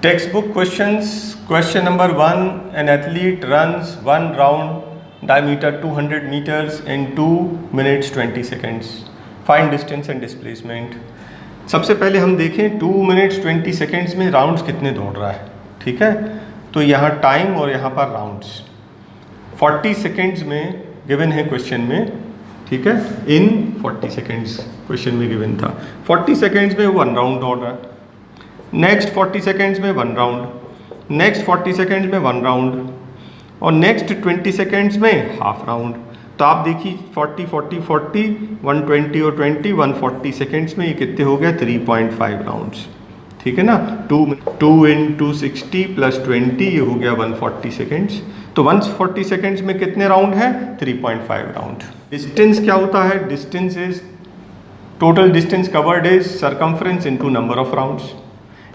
Textbook questions. Question number 1. An athlete runs one round diameter 200 meters in 2 minutes 20 seconds. Find distance and displacement. सबसे पहले हम देखें 2 minutes 20 seconds में rounds कितने दौड़ रहा है. ठीक है, तो यहाँ टाइम और यहाँ पर राउंड्स 40 सेकेंड्स में गिवन है क्वेश्चन में. ठीक है, इन 40 सेकेंड्स क्वेश्चन में गिवन था. 40 सेकेंड्स में 1 राउंड दौड़ रहा है. नेक्स्ट 40 सेकेंड्स में 1 राउंड, नेक्स्ट 40 सेकेंड्स में 1 राउंड और नेक्स्ट 20 सेकेंड्स में हाफ राउंड. तो आप देखिए 40 40 40 120 और 20 140 सेकेंड्स में ये कितने हो गए 3.5 राउंड्स. ठीक है ना, 2 इन 260 प्लस 20 ये हो गया 140 सेकेंड्स. तो 140 सेकेंड्स में कितने राउंड है 3.5 राउंड. डिस्टेंस क्या होता है, distance is total distance covered is circumference into number of rounds.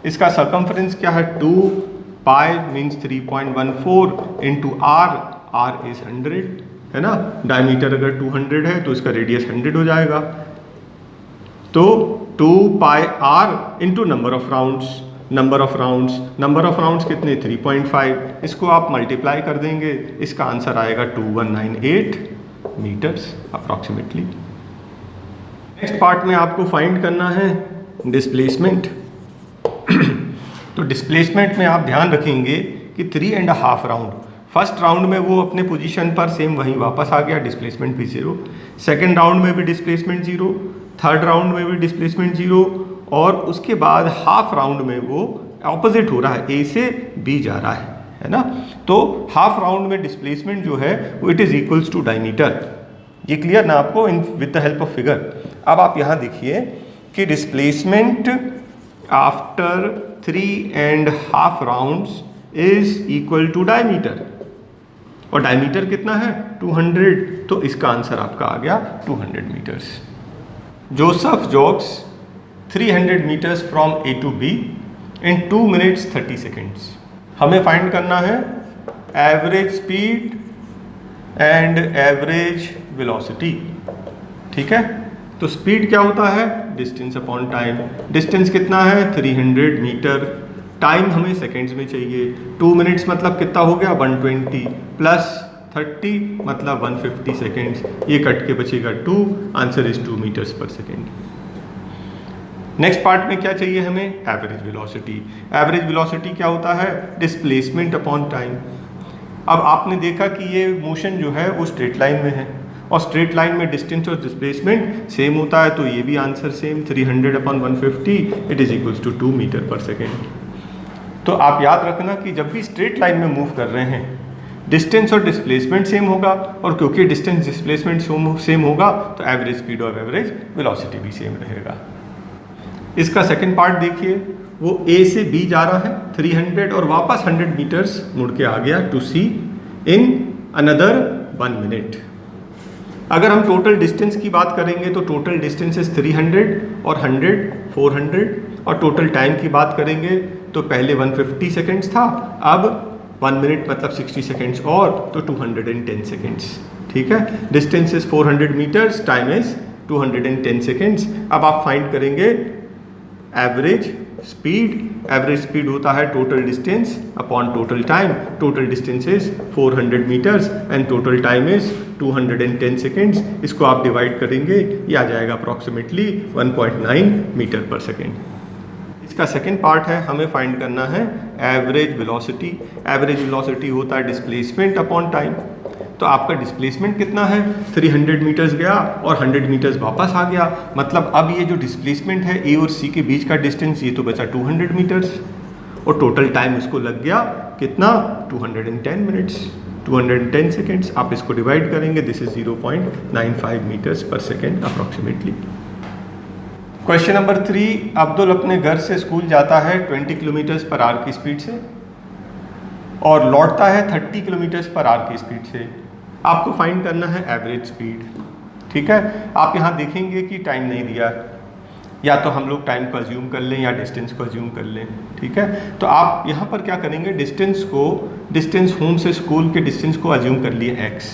इसका सरकमफ्रेंस क्या है 2 pi means 3.14 into R. R is 100 है ना. डायमीटर अगर 200 है तो इसका रेडियस 100 हो जाएगा. तो 2 pi R into number of rounds. Number of rounds कितने 3.5. इसको आप मल्टीप्लाई कर देंगे, इसका आंसर आएगा 2198 मीटर्स अप्रॉक्सीमेटली. नेक्स्ट पार्ट में आपको फाइंड करना है डिस्प्लेसमेंट. तो डिस्प्लेसमेंट में आप ध्यान रखेंगे कि 3.5 राउंड. फर्स्ट राउंड में वो अपने पोजीशन पर सेम वहीं वापस आ गया, डिस्प्लेसमेंट भी 0. सेकेंड राउंड में भी डिस्प्लेसमेंट 0, थर्ड राउंड में भी डिस्प्लेसमेंट 0 और उसके बाद हाफ राउंड में वो ऑपोजिट हो रहा है, ए से बी जा रहा है ना. तो हाफ राउंड में डिस्प्लेसमेंट जो है वो it is equals to diameter. ये क्लियर ना आपको in with the help of figure. अब आप यहाँ देखिए कि displacement after 3.5 rounds is equal to diameter और डायमीटर कितना है 200. तो इसका आंसर आपका आ गया 200 metres. Joseph jogs 300 metres from A to B in 2 minutes 30 seconds. हमें फाइंड करना है average speed and average velocity. ठीक है, तो स्पीड क्या होता है डिस्टेंस अपॉन टाइम. डिस्टेंस कितना है 300 मीटर. टाइम हमें सेकेंड्स में चाहिए. 2 minutes मतलब कितना हो गया 120 प्लस 30 मतलब 150 सेकेंड्स. ये कट के बचेगा 2. आंसर इज 2 मीटर्स पर सेकेंड. नेक्स्ट पार्ट में क्या चाहिए हमें एवरेज वेलोसिटी. एवरेज वेलोसिटी क्या होता है डिस्प्लेसमेंट अपॉन टाइम. अब आपने देखा कि ये मोशन जो है वो स्ट्रेट लाइन में है और स्ट्रेट लाइन में डिस्टेंस और डिस्प्लेसमेंट सेम होता है. तो ये भी answer same 300 upon 150 it is equals to 2 metre पर सेकेंड. तो आप याद रखना कि जब भी स्ट्रेट लाइन में मूव कर रहे हैं डिस्टेंस और डिस्प्लेसमेंट सेम होगा और क्योंकि डिस्टेंस डिस्प्लेसमेंट सेम होगा तो एवरेज स्पीड और एवरेज वेलोसिटी भी सेम रहेगा. इसका सेकंड पार्ट देखिए, वो ए से बी जा रहा है 300 और वापस 100 मीटर्स मुड़ के आ गया to see in another 1 minute. अगर हम टोटल डिस्टेंस की बात करेंगे तो टोटल डिस्टेंस इज 300 और 100 400 और टोटल टाइम की बात करेंगे तो पहले 150 सेकेंड्स था, अब 1 minute मतलब 60 सेकेंड्स और तो 210 सेकेंड्स. ठीक है, distance is 400 metres, time is 210 seconds. अब आप फाइंड करेंगे एवरेज स्पीड. एवरेज स्पीड होता है total distance upon total time. Total distance is 400 metres and total time is 210 seconds. इसको आप डिवाइड करेंगे ये आ जाएगा अप्रॉक्सीमेटली 1.9 मीटर पर सेकेंड. इसका सेकेंड पार्ट है हमें फाइंड करना है एवरेज वेलोसिटी. एवरेज वेलोसिटी होता है डिस्प्लेसमेंट अपॉन टाइम. तो आपका डिस्प्लेसमेंट कितना है 300 मीटर्स गया और 100 मीटर्स वापस आ गया. मतलब अब ये जो डिस्प्लेसमेंट है ए और सी के बीच का डिस्टेंस ये तो बचा 200 मीटर्स और टोटल टाइम इसको लग गया कितना 210 मिनट्स 210 सेकेंड्स. आप इसको डिवाइड करेंगे दिस इज 0.95 मीटर्स पर second approximately. Question number 3. Abdul अपने घर से स्कूल जाता है 20 किलोमीटर्स पर आवर की स्पीड से और लौटता है 30 किलोमीटर्स पर आवर की स्पीड से. आपको फाइंड करना है एवरेज स्पीड. ठीक है, आप यहाँ देखेंगे कि टाइम नहीं दिया, या तो हम लोग टाइम को अज्यूम कर लें या डिस्टेंस को अज्यूम कर लें. ठीक है, तो आप यहाँ पर क्या करेंगे डिस्टेंस होम से स्कूल के डिस्टेंस को अज्यूम कर लिए x.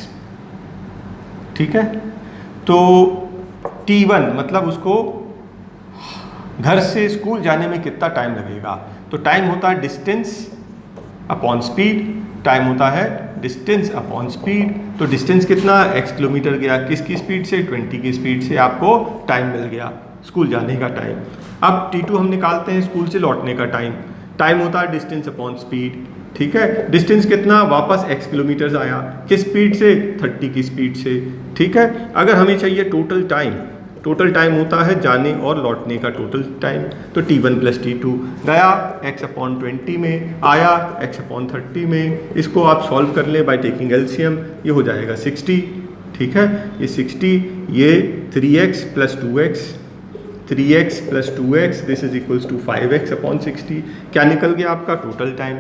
ठीक है, तो T1 मतलब उसको घर से स्कूल जाने में कितना टाइम लगेगा तो टाइम होता है डिस्टेंस अपॉन स्पीड, टाइम होता है डिस्टेंस अपॉन स्पीड। तो डिस्टेंस कितना, x किलोमीटर गया, किसकी स्पीड से, 20 की स्पीड से, आपको टाइम मिल गया स्कूल जाने का टाइम। अब T2 हम निकालते हैं स्कूल से लौटने का टाइम, टाइम होता है डिस्टेंस अपॉन स्पीड, ठीक है। डिस्टेंस कितना, वापस x किलोमीटर आया, किस स्पीड से, 30 की स्पीड से, ठीक है। अगर हमें चाहिए टोटल टाइम, टोटल टाइम होता है जाने और लौटने का टोटल टाइम, तो T1 प्लस T2, गया x अपॉन 20 में, आया x अपॉन 30 में। इसको आप सॉल्व कर लें बाय टेकिंग एलसीएम, ये हो जाएगा 60, ठीक है। ये 60, ये 3x plus 2x, 3x plus 2x, this is equals to 5x upon 60। क्या निकल गया आपका टोटल टाइम।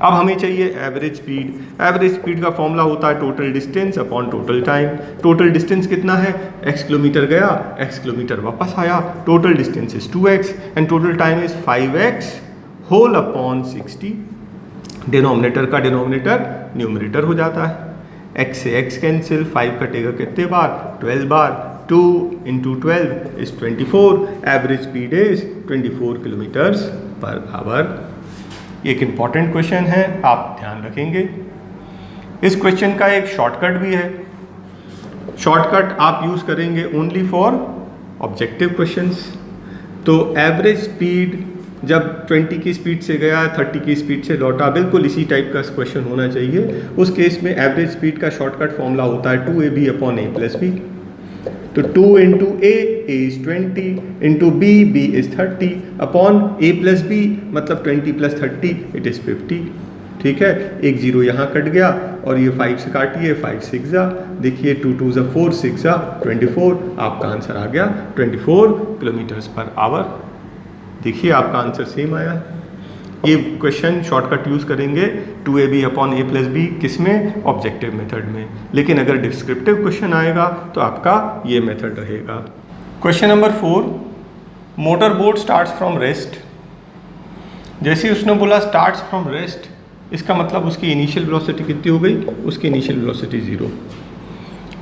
अब हमें चाहिए एवरेज स्पीड। एवरेज स्पीड का फॉर्मूला होता है total distance upon total time. Total distance कितना है, x किलोमीटर गया, x किलोमीटर वापस आया, total distance is 2x and total time is 5x whole upon 60। Denominator का डिनोमिनेटर न्यूमरेटर हो जाता है, x से x कैंसिल, 5 कटेगा कितने बार, 12 बार, 2 into 12 is 24, average speed is 24 kilometres per hour. एक इम्पॉर्टेंट क्वेश्चन है, आप ध्यान रखेंगे। इस क्वेश्चन का एक शॉर्टकट भी है, शॉर्टकट आप यूज करेंगे ओनली फॉर ऑब्जेक्टिव क्वेश्चंस। तो एवरेज स्पीड जब 20 की स्पीड से गया, 30 की स्पीड से लौटा, बिल्कुल इसी टाइप का क्वेश्चन होना चाहिए। उस केस में एवरेज स्पीड का शॉर्टकट फॉर्मूला होता है 2ab upon a plus B. तो 2 into a is 20, into b is 30, upon a plus b मतलब 20 प्लस 30 इट इज़ 50, ठीक है। एक जीरो यहाँ कट गया और ये 5 से काटिए, 5 6 जा, देखिए 2 2 जा 4, 6 जा 24, आपका आंसर आ गया 24 किलोमीटर्स पर आवर। देखिए आपका आंसर सेम आया। ये क्वेश्चन शॉर्टकट यूज करेंगे 2ab upon a plus B, किसमें, ऑब्जेक्टिव मेथड में। लेकिन अगर डिस्क्रिप्टिव क्वेश्चन आएगा तो आपका ये मेथड रहेगा। Question number 4, motor boat starts from rest. जैसे ही उसने बोला स्टार्ट्स फ्रॉम रेस्ट, इसका मतलब उसकी इनिशियल वेलोसिटी कितनी हो गई, उसकी इनिशियल वेलोसिटी 0।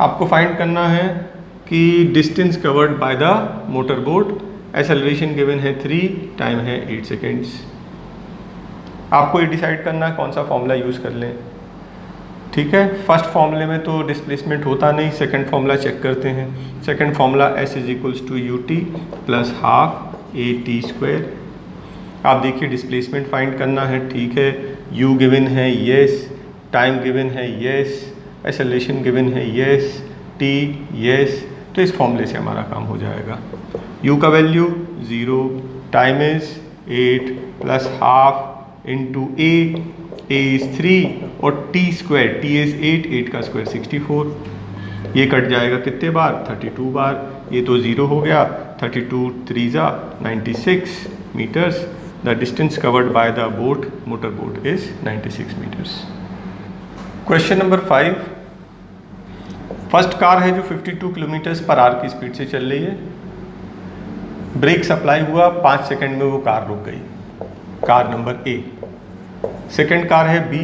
आपको फाइंड करना है कि distance covered by the motor boat, acceleration given है 3, टाइम है 8 सेकेंड्स। आपको ये डिसाइड करना है कौन सा फॉर्मूला यूज़ कर लें, ठीक है। फर्स्ट फॉर्मूले में तो डिस्प्लेसमेंट होता नहीं, सेकंड फॉर्मूला चेक करते हैं। Second formula s is equals to ut plus half a t square. आप देखिए डिस्प्लेसमेंट फाइंड करना है, ठीक है। u गिवन है येस, टाइम गिवन है येस, एक्सेलरेशन गिवन है येस, t येस, तो इस फॉर्मूले से हमारा काम हो जाएगा। u का value 0, time is 8 plus half into a is 3 और t स्क्वायर, t इज 8, 8 का स्क्वायर 64। ये कट जाएगा कितने बार, 32 बार, ये तो 0 हो गया, 32 3 जा 96 metres. The distance covered by the boat, motor boat is 96 metres. Question number 5, first car है जो 52 किलोमीटर्स पर आवर की स्पीड से चल रही है। ब्रेक सप्लाई हुआ, 5 सेकंड में वो कार रुक गई, car number A. Second car है बी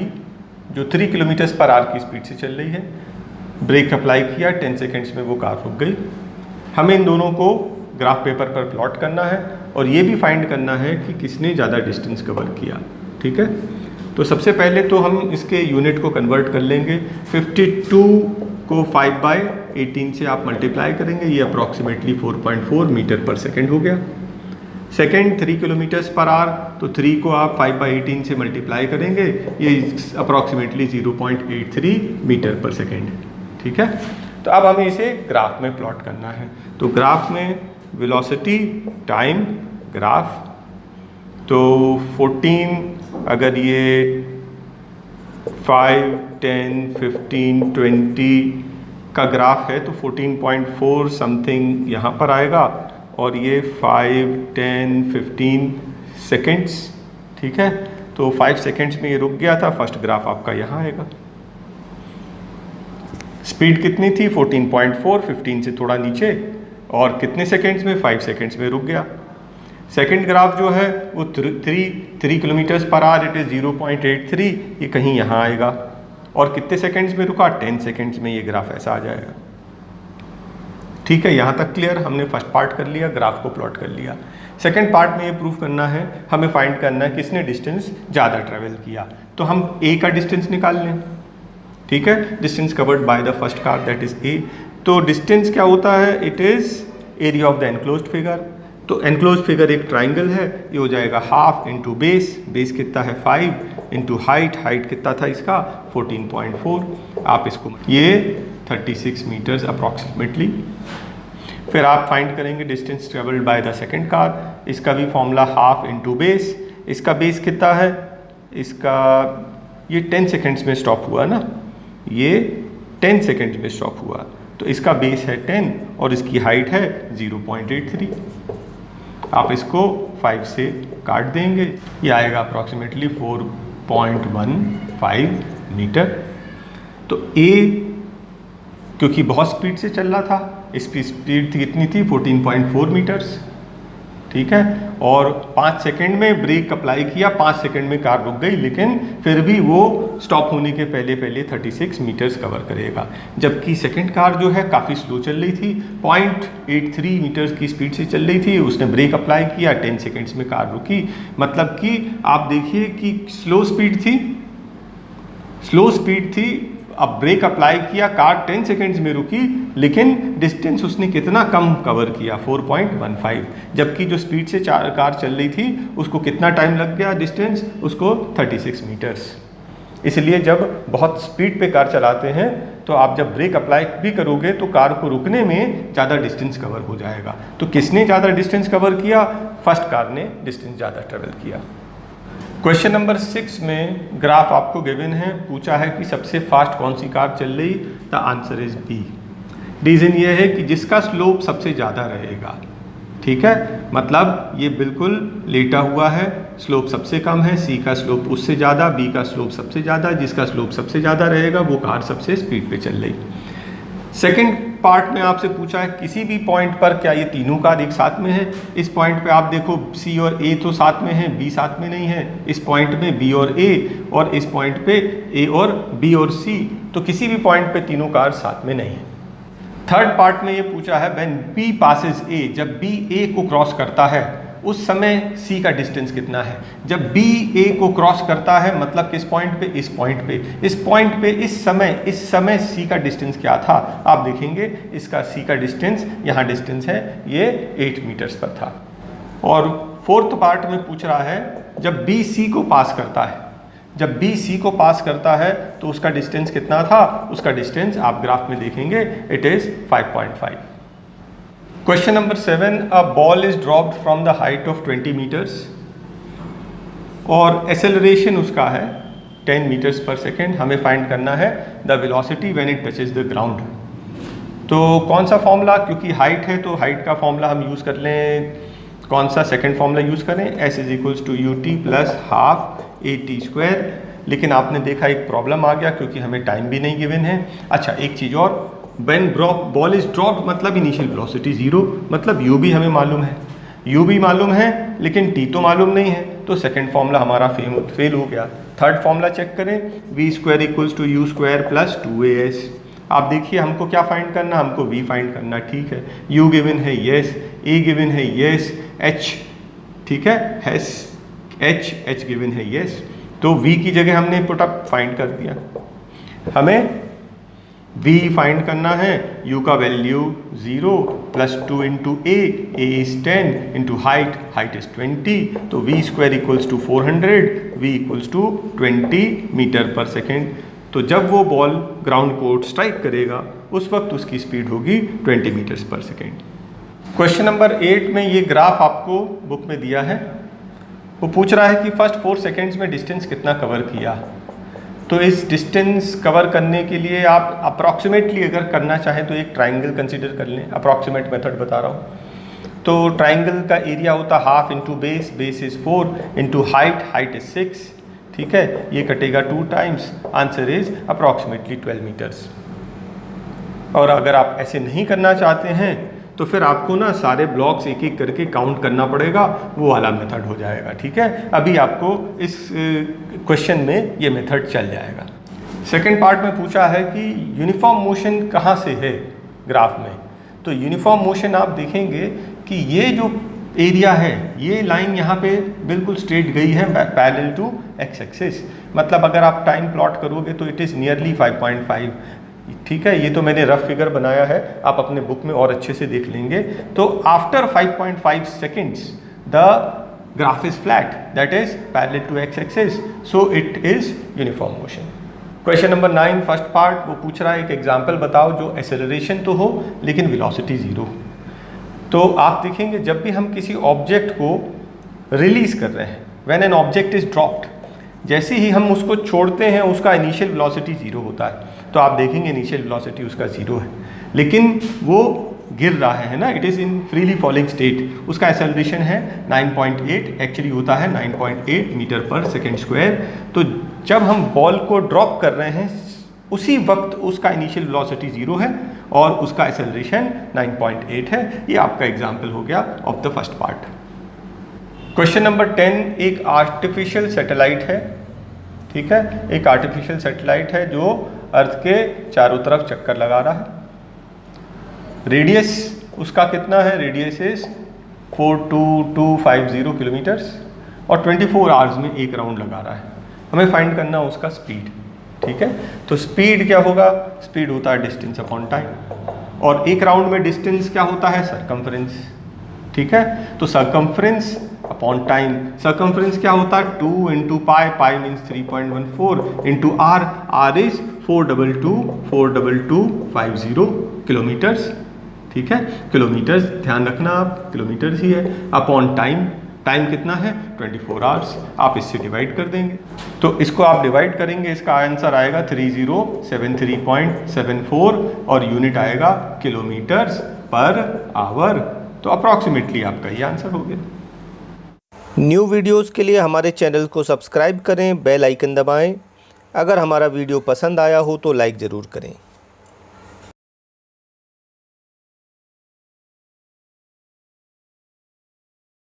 जो 3 किलोमीटर्स पर आवर की स्पीड से चल रही है। ब्रेक अप्लाई किया, 10 सेकंड्स में वो कार रुक गई। हमें इन दोनों को ग्राफ पेपर पर प्लॉट करना है और ये भी फाइंड करना है कि किसने ज़्यादा डिस्टेंस कवर किया, ठीक है। तो सबसे पहले तो हम इसके यूनिट को कन्वर्ट कर लेंगे। 52 को 5/18 से आप मल्टीप्लाई करेंगे, ये अप्रॉक्सीमेटली 4.4 मीटर पर सेकेंड हो गया। सेकेंड 3 किलोमीटर्स पर आवर, तो 3 को आप 5/18 से मल्टीप्लाई करेंगे, ये अप्रॉक्सीमेटली 0.83 मीटर पर सेकेंड, ठीक है। तो अब हमें इसे ग्राफ में प्लॉट करना है। तो ग्राफ में वेलोसिटी टाइम ग्राफ, तो 14, अगर ये 5, 10, 15, 20 का ग्राफ है तो 14.4 समथिंग यहाँ पर आएगा और ये 5, 10, 15 सेकेंड्स, ठीक है। तो 5 सेकेंड्स में ये रुक गया था, फर्स्ट ग्राफ आपका यहाँ आएगा। स्पीड कितनी थी 14.4, 15 से थोड़ा नीचे, और कितने सेकेंड्स में, 5 सेकेंड्स में रुक गया। सेकेंड ग्राफ जो है वो 3 kilometres per hour, it is 0.83, ये कहीं यहाँ आएगा। और कितने सेकेंड्स में रुका, 10 सेकेंड्स में ये ग्राफ ऐसा आ जाएगा। ठीक है, यहाँ तक क्लियर। हमने फर्स्ट पार्ट कर लिया, ग्राफ को प्लॉट कर लिया। सेकंड पार्ट में ये प्रूफ करना है, हमें फाइंड करना है किसने डिस्टेंस ज़्यादा ट्रेवल किया। तो हम ए का डिस्टेंस निकाल लें। ठीक है, distance covered by the first car that is a. तो डिस्टेंस क्या होता है, it is area of the enclosed figure. तो एनक्लोज्ड फिगर एक ट्राइंगल है, ये हो जाएगा हाफ इंटू बेस, बेस कितना है 5 इंटू हाइट, हाइट कितना था इसका 14.4। आप इसको ये 36 मीटर्स अप्रॉक्सीमेटली। फिर आप फाइंड करेंगे distance travelled by the second car, इसका भी फॉर्मूला हाफ इंटू बेस। इसका बेस कितना है, इसका ये 10 सेकेंड्स में स्टॉप हुआ ना, ये 10 सेकेंड्स में स्टॉप हुआ, तो इसका बेस है 10 और इसकी हाइट है 0.83। आप इसको 5 से काट देंगे, ये आएगा अप्रॉक्सीमेटली 4.15 मीटर। तो ए क्योंकि बहुत स्पीड से चल रहा था, इसकी स्पीड कितनी थी 14.4 मीटर्स। ठीक है, और 5 सेकंड में ब्रेक अप्लाई किया, 5 सेकंड में कार रुक गई, लेकिन फिर भी वो स्टॉप होने के पहले पहले 36 मीटर्स कवर करेगा। जबकि सेकंड कार जो है काफ़ी स्लो चल रही थी, 0.83 मीटर्स की स्पीड से चल रही थी, उसने ब्रेक अप्लाई किया, 10 सेकंड्स में कार रुकी। मतलब कि आप देखिए कि स्लो स्पीड थी, अब ब्रेक अप्लाई किया, कार 10 सेकेंड्स में रुकी, लेकिन डिस्टेंस उसने कितना कम कवर किया 4.15। जबकि जो स्पीड से कार चल रही थी उसको कितना टाइम लग गया, डिस्टेंस उसको 36 मीटर्स। इसलिए जब बहुत स्पीड पे कार चलाते हैं तो आप जब ब्रेक अप्लाई भी करोगे तो कार को रुकने में ज़्यादा डिस्टेंस कवर हो जाएगा। तो किसने ज़्यादा डिस्टेंस कवर किया, फर्स्ट कार ने डिस्टेंस ज़्यादा ट्रेवल किया। क्वेश्चन नंबर 6 में ग्राफ आपको गिवन है, पूछा है कि सबसे फास्ट कौन सी कार चल रही। The answer is B. Reason ये है कि जिसका स्लोप सबसे ज़्यादा रहेगा। ठीक है, मतलब ये बिल्कुल लेटा हुआ है, स्लोप सबसे कम है, सी का स्लोप उससे ज़्यादा, बी का स्लोप सबसे ज़्यादा, जिसका स्लोप सबसे ज़्यादा रहेगा वो कार सबसे स्पीड पे चल रही। सेकंड पार्ट में आपसे पूछा है किसी भी पॉइंट पर क्या ये तीनों कार एक साथ में है। इस पॉइंट पे आप देखो सी और ए तो साथ में है, बी साथ में नहीं है। इस पॉइंट में बी और ए, और इस पॉइंट पे ए और बी और सी, तो किसी भी पॉइंट पे तीनों कार साथ में नहीं है। थर्ड पार्ट में ये पूछा है व्हेन बी पासेस ए, जब बी ए को क्रॉस करता है उस समय सी का डिस्टेंस कितना है। जब बी ए को क्रॉस करता है मतलब किस पॉइंट पे, इस पॉइंट पे, इस पॉइंट पे इस समय सी का डिस्टेंस क्या था। आप देखेंगे इसका सी का डिस्टेंस, यहाँ डिस्टेंस है ये 8 मीटर्स पर था। और फोर्थ पार्ट में पूछ रहा है जब बी सी को पास करता है, जब बी सी को पास करता है तो उसका डिस्टेंस कितना था। उसका डिस्टेंस आप ग्राफ में देखेंगे, it is 5.5। Question number 7, a ball is dropped from the height of 20 metres और एक्सेलरेशन उसका है 10 मीटर्स पर सेकेंड। हमें फाइंड करना है the velocity when it touches the ground. तो कौन सा फॉर्मूला, क्योंकि हाइट है तो हाइट का फॉर्मूला हम यूज़ कर लें, कौन सा सेकेंड फॉर्मूला यूज़ करें, s is equals to U T plus half A T square. लेकिन आपने देखा एक प्रॉब्लम आ गया क्योंकि हमें टाइम भी नहीं गिवन है। अच्छा एक चीज़ और, व्हेन बॉल इज ड्रॉप्ड मतलब इनिशियल वेलोसिटी 0, मतलब u भी हमें मालूम है, u भी मालूम है लेकिन t तो मालूम नहीं है, तो सेकंड फॉर्मूला हमारा फेल हो गया। थर्ड फॉर्मूला चेक करें, v square equals to U square plus 2as। आप देखिए हमको क्या फाइंड करना, हमको v फाइंड करना। ठीक है, u गिवन है यस, a गिवन है यस, h ठीक है h गिवन है यस, तो v की जगह हमने पुटअप फाइंड कर दिया। हमें v फाइंड करना है, u का value 0 plus 2 into A is 10 into height is 20, तो v square equals to 400, v equals to 20 metre पर सेकेंड। तो जब वो बॉल ग्राउंड को स्ट्राइक करेगा उस वक्त उसकी स्पीड होगी 20 मीटर्स पर सेकेंड। क्वेश्चन नंबर 8 में ये ग्राफ आपको बुक में दिया है, वो पूछ रहा है कि फर्स्ट 4 सेकेंड्स में डिस्टेंस कितना कवर किया। तो इस डिस्टेंस कवर करने के लिए आप अप्रॉक्सीमेटली अगर करना चाहें तो एक ट्राइंगल कंसीडर कर लें। अप्रॉक्सीमेट मेथड बता रहा हूँ। तो ट्राइंगल का एरिया होता half into base, base is 4 into height is 6। ठीक है, ये कटेगा 2 times, answer is approximately 12 metres. और अगर आप ऐसे नहीं करना चाहते हैं तो फिर आपको ना सारे ब्लॉक्स एक एक करके काउंट करना पड़ेगा, वो वाला मेथड हो जाएगा। ठीक है, अभी आपको इस क्वेश्चन में ये मेथड चल जाएगा। सेकंड पार्ट में पूछा है कि यूनिफॉर्म मोशन कहाँ से है ग्राफ में। तो यूनिफॉर्म मोशन आप देखेंगे कि ये जो एरिया है, ये लाइन यहाँ पे बिल्कुल स्ट्रेट गई है पैरेलल टू एक्स एक्सिस, मतलब अगर आप टाइम प्लॉट करोगे तो इट इज़ नियरली 5.5। ठीक है, ये तो मैंने रफ फिगर बनाया है, आप अपने बुक में और अच्छे से देख लेंगे। तो after 5.5 seconds the graph is flat, that is parallel to X axis, so it is uniform motion. Question number 9 first part, वो पूछ रहा है एक एग्जाम्पल बताओ जो एक्सेलरेशन तो हो लेकिन वेलोसिटी ज़ीरो। तो आप देखेंगे जब भी हम किसी ऑब्जेक्ट को रिलीज कर रहे हैं, when an object is dropped, जैसे ही हम उसको छोड़ते हैं उसका इनिशियल वेलोसिटी ज़ीरो होता है। तो आप देखेंगे इनिशियल वेलोसिटी उसका ज़ीरो है, लेकिन वो गिर रहा है ना, it is in freely falling state, उसका एक्सेलरेशन है 9.8, एक्चुअली होता है 9.8 मीटर पर सेकेंड स्क्वायर। तो जब हम बॉल को ड्रॉप कर रहे हैं उसी वक्त उसका इनिशियल वेलोसिटी ज़ीरो है और उसका एक्सेलरेशन 9.8 है। ये आपका एग्जाम्पल हो गया of the first part. Question number 10, एक आर्टिफिशियल सैटेलाइट है, ठीक है, एक आर्टिफिशियल सैटेलाइट है जो अर्थ के चारों तरफ चक्कर लगा रहा है। रेडियस उसका कितना है, रेडियस इज 42250 किलोमीटर्स और 24 आवर्स में एक राउंड लगा रहा है। हमें फाइंड करना है उसका स्पीड, ठीक है। तो स्पीड क्या होगा, स्पीड होता है डिस्टेंस अपॉन टाइम, और एक राउंड में डिस्टेंस क्या होता है, सरकमफ्रेंस, ठीक है। तो सरकमफ्रेंस अपॉन टाइम, सरकमफ्रेंस क्या होता है 2 into pi, pi means 3.14 into R, R is 42250 kilometres, ठीक है। किलोमीटर्स ध्यान रखना आप, किलोमीटर्स ही है, अपॉन टाइम, टाइम कितना है 24 आवर्स, आप इससे डिवाइड कर देंगे। तो इसको आप डिवाइड करेंगे, इसका आंसर आएगा 3073.74 और यूनिट आएगा किलोमीटर्स पर आवर। तो अप्रॉक्सीमेटली आपका ये आंसर हो गया। न्यू वीडियोस के लिए हमारे चैनल को सब्सक्राइब करें, बेल आइकन दबाएं। अगर हमारा वीडियो पसंद आया हो तो लाइक ज़रूर करें।